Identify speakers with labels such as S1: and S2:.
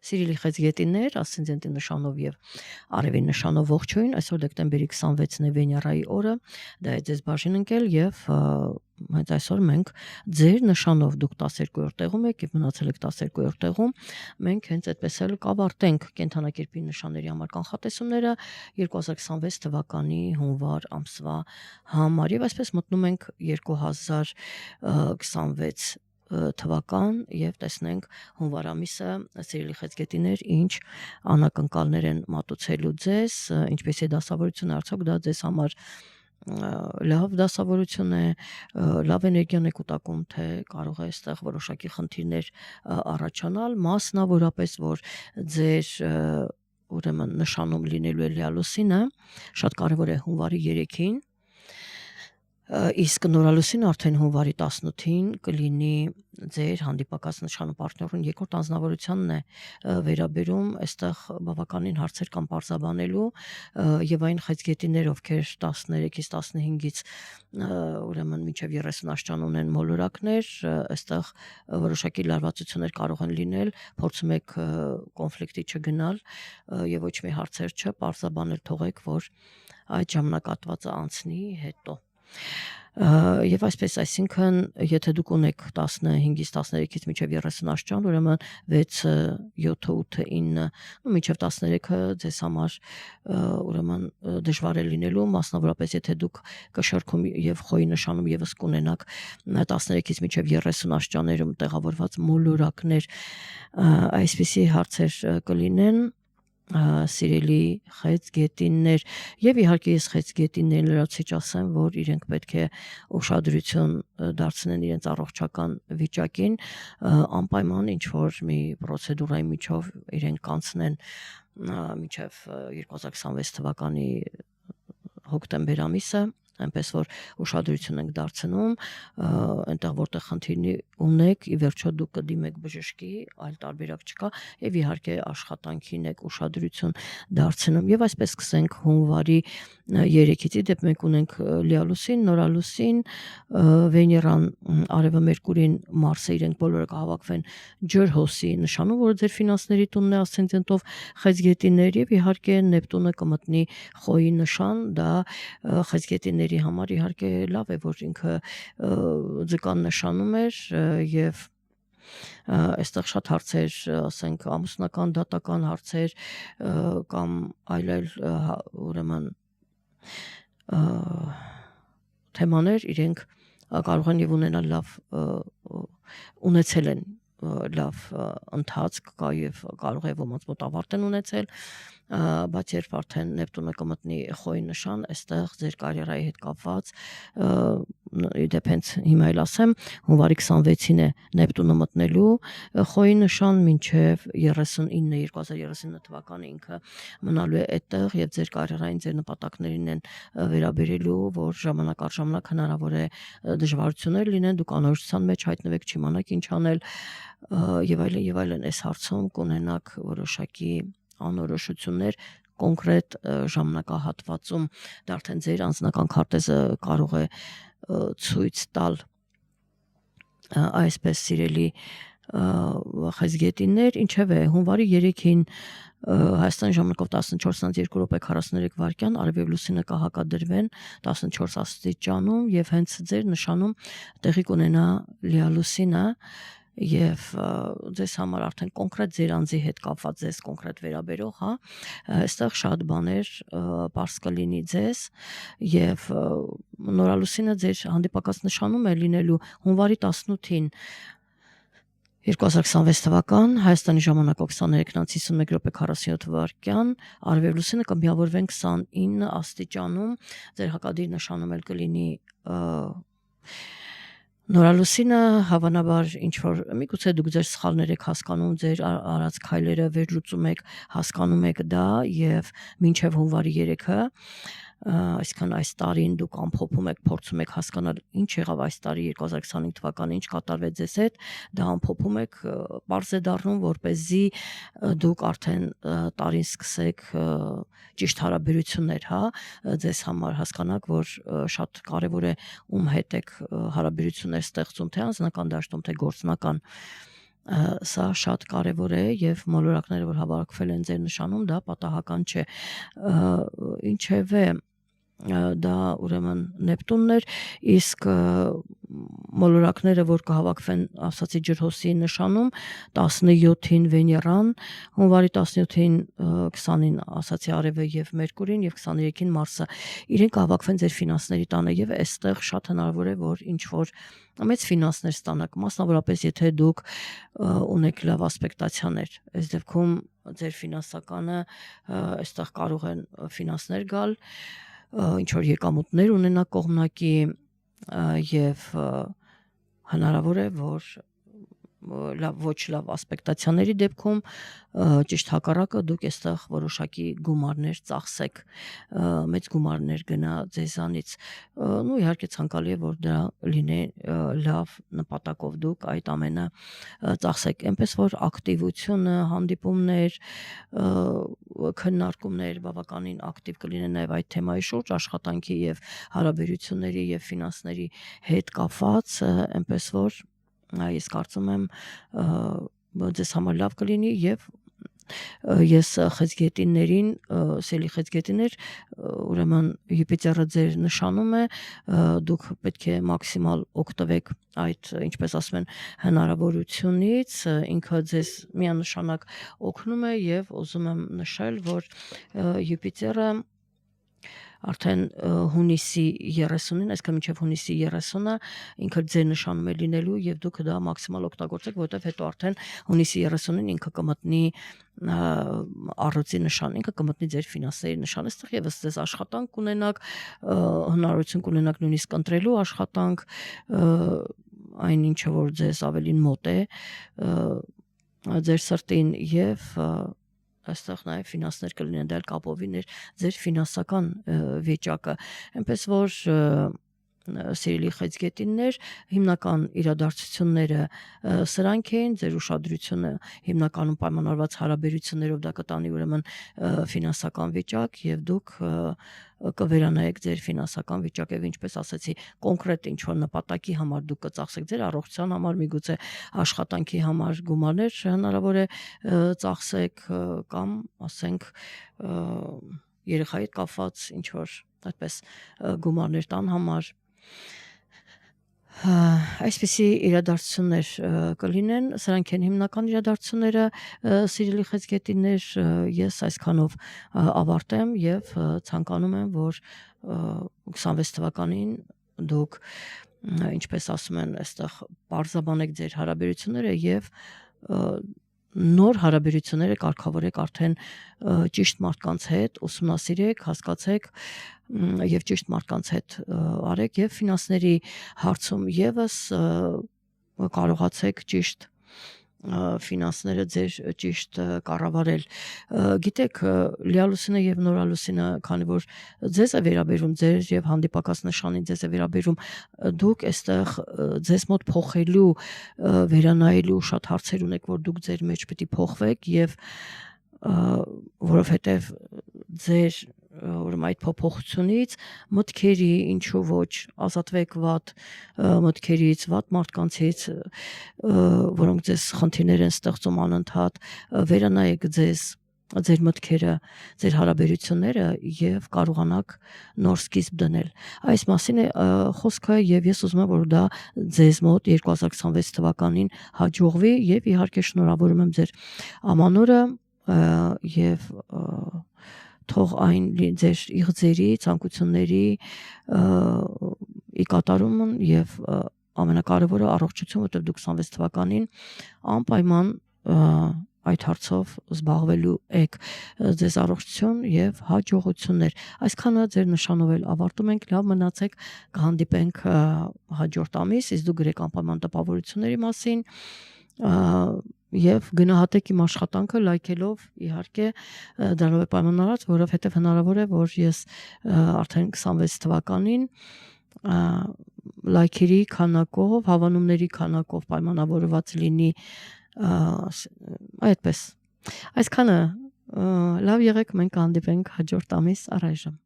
S1: Սիրելի խեցգետիներ, ասցենդենտի նշանով եւ արևի նշանով ողջույն, այսօր դեկտեմբերի 26-ն է Վեներայի օրը, դա է ձեզ բաժին ընկել եւ հենց այսօր մենք ձեր նշանով դուք 12-րդ տեղում եք եւ մնացել եք 12-րդ տեղում, մենք հենց այդպես էլ կավարտենք կենթանակերպի նշանների համար կանխատեսումները 2026 թվականի հունվար ամսվա համար եւ այսպես մտնում ենք 2026 թվական եւ տեսնենք հունվար ամիսը սիրելի խեցգետիներ ինչ անակնկալներ են մատուցելու ձեզ, ինչպես է դասավորությունը, արդյոք դա ձեզ համար լավ դասավորություն է, լավ էներգիան է կուտակում, թե կարող է այստեղ որոշակի խնդիրներ առաջանալ, մասնավորապես որ ձեր ուրեմն նշանում լինելու է լիալուսինը, շատ կարևոր է հունվարի 3-ին, իսկ նորալուսինը արդեն հունվարի 18-ին կլինի ձեր հանդիպակաց նշանու պարտներուն երկրորդ անձնավորությանն է վերաբերում, այստեղ բավականին հարցեր կան պարզաբանելու եւ այն խեցգետիներ, ովքեր 13-ից 15-ից ուրեմն մինչեւ 30 աշճան ունեն մոլորակներ, այստեղ որոշակի լարվածություններ կարող են լինել, փորձում եք կոնֆլիկտի չգնալ եւ ոչ մի հարցեր չպարզաբանել, թողեք որ այդ ժամանակահատվածը անցնի հետո եւ այսպես, այսինքն, եթե դուք ունեք 15-ից 13-ից մինչեւ 30 աշճան, ուրեմն 6, 7, 8, 9, ու մինչեւ 13-ը ձեզ համար ուրեմն դժվար է լինելու, մասնավորապես եթե դուք կշռքում եւ խոյի նշանում եւս կունենաք 13-ից մինչեւ 30 աշճաներում տեղավորված մոլորակներ, այսպիսի հարցեր կլինեն սիրելի խեցգետիններ եւ իհարկե ես խեցգետիններին լրացիչ ասեմ, որ իրենք պետք է ուշադրություն դարձնեն իրենց առողջական վիճակին, անպայման ինչ որ մի պրոցեդուրայի միջով իրենք կանցնեն մինչեւ 2026 թվականի հոկտեմբեր ամիսը, այնպես որ ուշադրություն ենք դարձնում, այնտեղ որտեղ խնդիրներ ունեք, ի վերջո դուք կդիմեք բժշկի, այլ տարբերակ չկա եւ իհարկե աշխատանքին եք ուշադրություն դարձնում եւ այսպես սկսենք հունվարի 3-ից դեպ մենք ունենք լիալուսին, նորալուսին, Վեներան, արևը Մերկուրին, Մարսը իրենք բոլորը կհավաքվեն ջրհոսի նշանում, որ ձեր ֆինանսների տունն է ասցենդենտով խեցգետիներ եւ իհարկե Նեպտունը կմտնի խոյի նշան, դա խեցգետիների համար իհարկե լավ է, որ ինքը ձկան նշանում էր եւ այստեղ շատ հարցեր, ասենք ամուսնական դատական հարցեր կամ այլ ուրեմն թեմաներ իրենք կարող են եւ ունենալ լավ ունեցել են լավ ընթացք կա եւ կարող է ոմանց մոտ ավարտ են ունեցել, բայց երբ արդեն Նեպտունը կմտնի խոյի նշան, այստեղ ձեր կարիերայի հետ կապված դեպ հենց հիմա էլ ասեմ, հունվարի 26-ին է Նեպտունը մտնելու խոյի նշան մինչև 2039 թվականը ինքը մնալու է այդտեղ եւ ձեր կարիերային ձեր նպատակներին են վերաբերելու, որ ժամանակ առ ժամանակ հնարավոր է դժվարություններ լինեն, դուք անորոշության մեջ հայտնվեք, չիմանաք ինչ անել եւ այլն, այս հարցում կունենաք որոշակի անորոշություններ կոնկրետ ժամանակահատվածում, դա արդեն ձեր անձնական քարտեզը կարող է ցույց տալ, այսպես սիրելի խեցգետիններ, ինչևէ հունվարի 3-ին Հայաստանի ժամանակով 14:02:43 արևև լուսինը կհակադրվեն 14 աստիճանում եւ հենց ձեր նշանում տեղի կունենա լիալուսինը եւ ձեզ համար արդեն կոնկրետ ձեր անձի հետ կապված ձեզ կոնկրետ վերաբերող, հա, այստեղ շատ բաներ բարձ կլինի ձեզ եւ նորալուսինը ձեր հանդիպակաց նշանում է լինելու հունվարի 18-ին 2026 թվական Հայաստանի ժամանակով 23:51:47 արևև լուսինը կմիավորվեն 29 աստիճանում, ձեր հակադիր նշանում էլ կլինի նորալուսինը, հավանաբար ինչ որ միգուցե դուք ձեր սխալներ եք հասկանում, ձեր արած քայլերը վերլուծում եք, հասկանում եք դա եւ մինչեւ հունվարի 3-ը այսքան այս տարին դուք ամփոփում եք, փորձում եք հասկանալ ինչ եղավ այս տարի 2025 թվականին, ինչ կատարվեց ձեզ հետ, դա ամփոփում եք, պարզ է դառնում, որպեսզի դուք արդեն տարին սկսեք ճիշտ հարաբերություններ, հա, ձեզ համար հասկանաք, որ շատ կարևոր է ում հետ եք հարաբերություններ ստեղծում, թե անձնական դաշտում, թե գործնական Սա շատ կարևոր է եւ մոլորակները, որ հավաքվել են ձեր նշանում, դա պատահական չէ։ Ինչևէ դա ուրեմն Նեպտունն էր, իսկ մոլորակները, որ կհավաքվեն ասացի ջրհոսի նշանում 17-ին Վեներան, հունվարի 17-ին 20-ին ասացի Արևը եւ Մերկուրին եւ 23-ին Մարսը, իրենք կհավաքվեն ձեր ֆինանսների տանը եւ այստեղ շատ հնարավոր է, որ ինչ որ մեծ ֆինանսներ ստանաք, մասնավորապես եթե դուք ունեք լավ ասպեկտացիաներ, այս դեպքում ձեր ֆինանսականը այստեղ կարող են ֆինանսներ գալ, ինչ որ եկամուտներ ունենա կողմնակի եւ հնարավոր է, որ ոչ լավ ասպեկտացիաների դեպքում ճիշտ հակառակը դուք այստեղ որոշակի գումարներ ծախսեք, մեծ գումարներ գնա ձեզանից, ու իհարկե ցանկալի է, որ դա լինի լավ նպատակով դուք այդ ամենը ծախսեք, այնպես որ ակտիվությունը, հանդիպումներ, քննարկումներ բավականին ակտիվ կլինեն նաև այդ թեմայի շուրջ, աշխատանքի եւ հարաբերությունների եւ ֆինանսների հետ կապված, այնպես որ ես կարծում եմ ձեզ համար լավ կլինի եւ ես խեցգետիններին, սելի խեցգետիներ, ուրեմն Յուպիտերը ձեր նշանում է, դուք պետք է մաքսիմալ օգտվեք այդ, ինչպես ասում են, հնարավորությունից, ինքը ձեզ միանշանակ օգնում է եւ ուզում եմ նշել, որ Յուպիտերը արդեն հունիսի 30-ին, այսքան մինչև հունիսի 30-ը ինքը ձեր նշանում է լինելու եւ դուք դա մաքսիմալ օգտագործեք, որովհետեւ հետո արդեն հունիսի 30-ին ինքը կմտնի առողջի նշան, ինքը կմտնի ձեր ֆինանսների նշան, այստեղ եւս ձեզ աշխատանք կունենաք, հնարավորություն կունենաք նույնիսկ ընտրելու աշխատանք, այն ինչը որ ձեզ ավելին մոտ է ձեր սրտին եւ այստեղ նաև ֆինանսներ կլինեն, դա կապովին էր ձեր ֆինանսական վիճակը, այնպես որ սիրելի խեցգետիններ, հիմնական իրադարձությունները սրանք էին, ձեր ուշադրությունը հիմնականում պայմանավորված հարաբերություններով դա կտանի ուրեմն ֆինանսական վիճակ եւ դուք կվերանայեք ձեր ֆինանսական վիճակը եւ ինչպես ասացի, կոնկրետ ինչ որ նպատակի համար դուք կծախսեք ձեր առողջության համար, միգուցե աշխատանքի համար գումարներ հնարավոր է ծախսեք կամ ասենք երեխայի հետ կապված ինչ որ այդպես գումարներ տան համար այսպիսի իրադարձություններ կլինեն, սրանք են հիմնական իրադարձությունները, սիրելի խեցգետիններ, ես այսքանով ավարտեմ եւ ցանկանում եմ, որ 26 թվականին դուք ինչպես ասում են, այստեղ բարձաբանեք ձեր հարաբերությունները եւ նոր հարաբերությունները կարգավորեք արդեն ճիշտ մարդկանց հետ, ուսումնասիրեք, հասկացեք եւ ճիշտ մարդկանց հետ արեք եւ ֆինանսների հարցում եւս կարողացեք ճիշտ ֆինանսները ձեր ճիշտ կառավարել։ Գիտեք, լիալուսինը եւ նորալուսինը, քանի որ ձեզ է վերաբերում, ձեր եւ հանդիպակաց նշանին ձեզ է վերաբերում, դուք այստեղ ձեզ մոտ փոխելու, վերանայելու շատ հարցեր ունեք, որ դուք ձեր մեջ պետք է փոխվեք եւ որովհետեւ ձեր ուրեմն այդ փոփոխությունից մտքերի ինչու ոչ ազատվեք վատ մտքերից, վատ մարդկանցից, որոնք ձեզ խնդիրներ են ստեղծում անընդհատ, վերանայեք ձեր մտքերը, ձեր հարաբերությունները եւ կարողանաք նոր սկիզբ դնել։ Այս մասին է խոսքը եւ ես ուզում եմ, որ դա ձեզ մոտ 2026 թվականին հաջողվի եւ իհարկե շնորհավորում եմ ձեր ամանորը եւ թող այն ձեր իղձերի, ցանկությունների ի կատարումն եւ ամենակարևորը առողջություն, որտեղ դուք 26 թվականին անպայման այդ հարցով զբաղվելու եք, ձեզ առողջություն եւ հաջողություններ։ Այսքանը ձեր նշանով էլ ավարտում ենք, լավ մնացեք, կհանդիպենք հաջորդ ամիս, իսկ դուք գրեք անպայման տպավորությունների մասին եւ գնահատեք իմ աշխատանքը լայքելով, իհարկե դրանով է պայմանավորված, որովհետեւ հնարավոր է, որ ես արդեն 26 թվականին լայքերի քանակով, հավանումների քանակով պայմանավորված լինի այդպես։ Այսքանը լավ եղեք, մենք կհանդիպենք հաջորդ ամիս առայժմ։